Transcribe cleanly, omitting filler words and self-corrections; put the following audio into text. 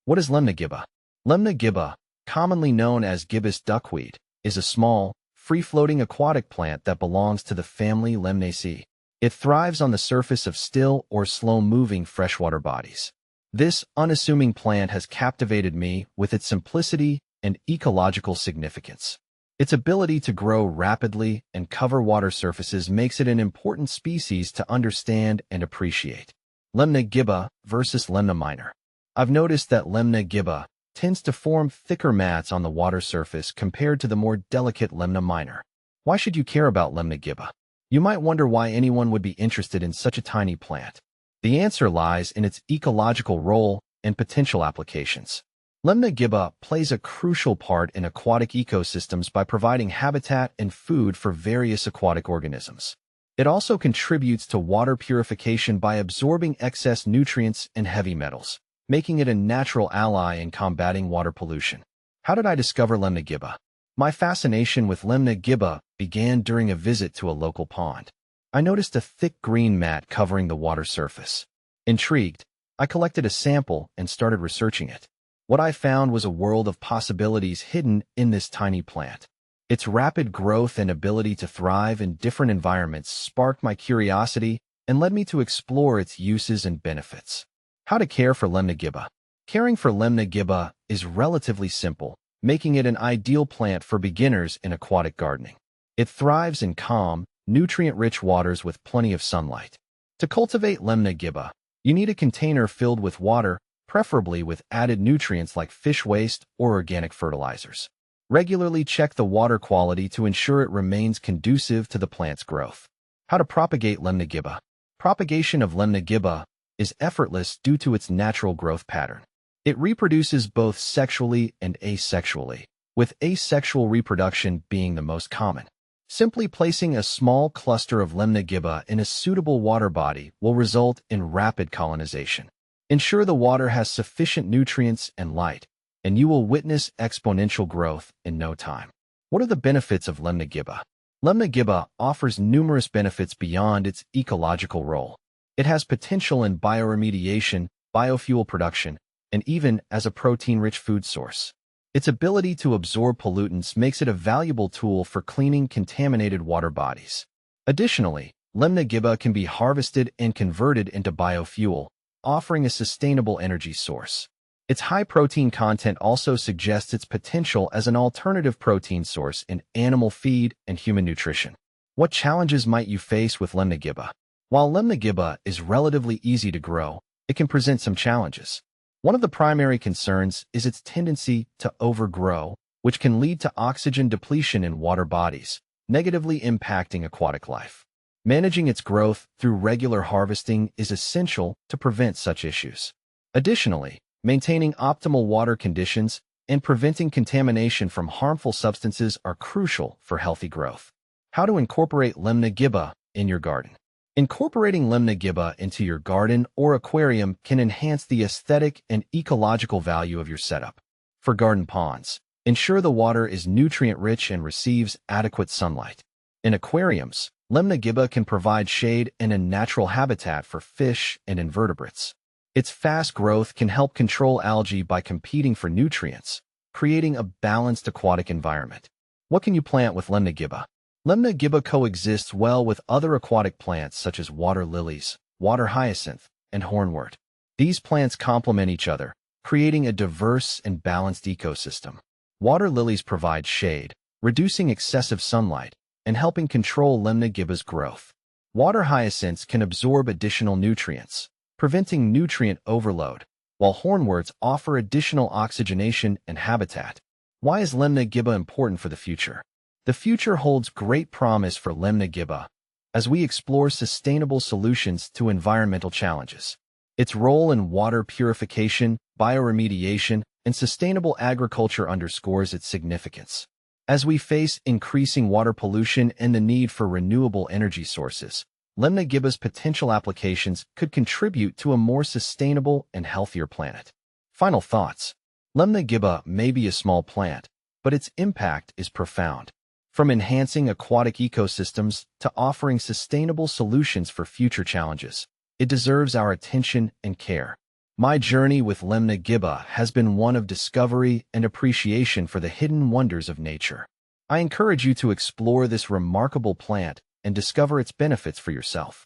What is Lemna Gibba? Lemna Gibba, commonly known as gibbous duckweed, is a small, free-floating aquatic plant that belongs to the family Lemnaceae. It thrives on the surface of still or slow-moving freshwater bodies. This unassuming plant has captivated me with its simplicity and ecological significance. Its ability to grow rapidly and cover water surfaces makes it an important species to understand and appreciate. Lemna Gibba versus Lemna minor. I've noticed that Lemna Gibba tends to form thicker mats on the water surface compared to the more delicate Lemna minor. Why should you care about Lemna Gibba? You might wonder why anyone would be interested in such a tiny plant. The answer lies in its ecological role and potential applications. Lemna Gibba plays a crucial part in aquatic ecosystems by providing habitat and food for various aquatic organisms. It also contributes to water purification by absorbing excess nutrients and heavy metals, making it a natural ally in combating water pollution. How did I discover Lemna Gibba? My fascination with Lemna Gibba began during a visit to a local pond. I noticed a thick green mat covering the water surface. Intrigued, I collected a sample and started researching it. What I found was a world of possibilities hidden in this tiny plant. Its rapid growth and ability to thrive in different environments sparked my curiosity and led me to explore its uses and benefits. How to care for Lemna Gibba. Caring for Lemna Gibba is relatively simple, making it an ideal plant for beginners in aquatic gardening. It thrives in calm, nutrient-rich waters with plenty of sunlight. To cultivate Lemna Gibba, you need a container filled with water, preferably with added nutrients like fish waste or organic fertilizers. Regularly check the water quality to ensure it remains conducive to the plant's growth. How to propagate Lemna Gibba. Propagation of Lemna Gibba is effortless due to its natural growth pattern. It reproduces both sexually and asexually, with asexual reproduction being the most common. Simply placing a small cluster of Lemna Gibba in a suitable water body will result in rapid colonization. Ensure the water has sufficient nutrients and light, and you will witness exponential growth in no time. What are the benefits of Lemna Gibba? Lemna Gibba offers numerous benefits beyond its ecological role. It has potential in bioremediation, biofuel production, and even as a protein-rich food source. Its ability to absorb pollutants makes it a valuable tool for cleaning contaminated water bodies. Additionally, Lemna Gibba can be harvested and converted into biofuel, offering a sustainable energy source. Its high protein content also suggests its potential as an alternative protein source in animal feed and human nutrition. What challenges might you face with Lemna Gibba? While Lemna Gibba is relatively easy to grow, it can present some challenges. One of the primary concerns is its tendency to overgrow, which can lead to oxygen depletion in water bodies, negatively impacting aquatic life. Managing its growth through regular harvesting is essential to prevent such issues. Additionally, maintaining optimal water conditions and preventing contamination from harmful substances are crucial for healthy growth. How to incorporate Lemna Gibba in your garden. Incorporating Lemna Gibba into your garden or aquarium can enhance the aesthetic and ecological value of your setup. For garden ponds, ensure the water is nutrient-rich and receives adequate sunlight. In aquariums, Lemna Gibba can provide shade and a natural habitat for fish and invertebrates. Its fast growth can help control algae by competing for nutrients, creating a balanced aquatic environment. What can you plant with Lemna Gibba? Lemna Gibba coexists well with other aquatic plants such as water lilies, water hyacinth, and hornwort. These plants complement each other, creating a diverse and balanced ecosystem. Water lilies provide shade, reducing excessive sunlight, and helping control Lemna Gibba's growth. Water hyacinths can absorb additional nutrients, preventing nutrient overload, while hornworts offer additional oxygenation and habitat. Why is Lemna Gibba important for the future? The future holds great promise for Lemna Gibba as we explore sustainable solutions to environmental challenges. Its role in water purification, bioremediation, and sustainable agriculture underscores its significance. As we face increasing water pollution and the need for renewable energy sources, Lemna Gibba's potential applications could contribute to a more sustainable and healthier planet. Final thoughts. Lemna Gibba may be a small plant, but its impact is profound. From enhancing aquatic ecosystems to offering sustainable solutions for future challenges, it deserves our attention and care. My journey with Lemna Gibba has been one of discovery and appreciation for the hidden wonders of nature. I encourage you to explore this remarkable plant and discover its benefits for yourself.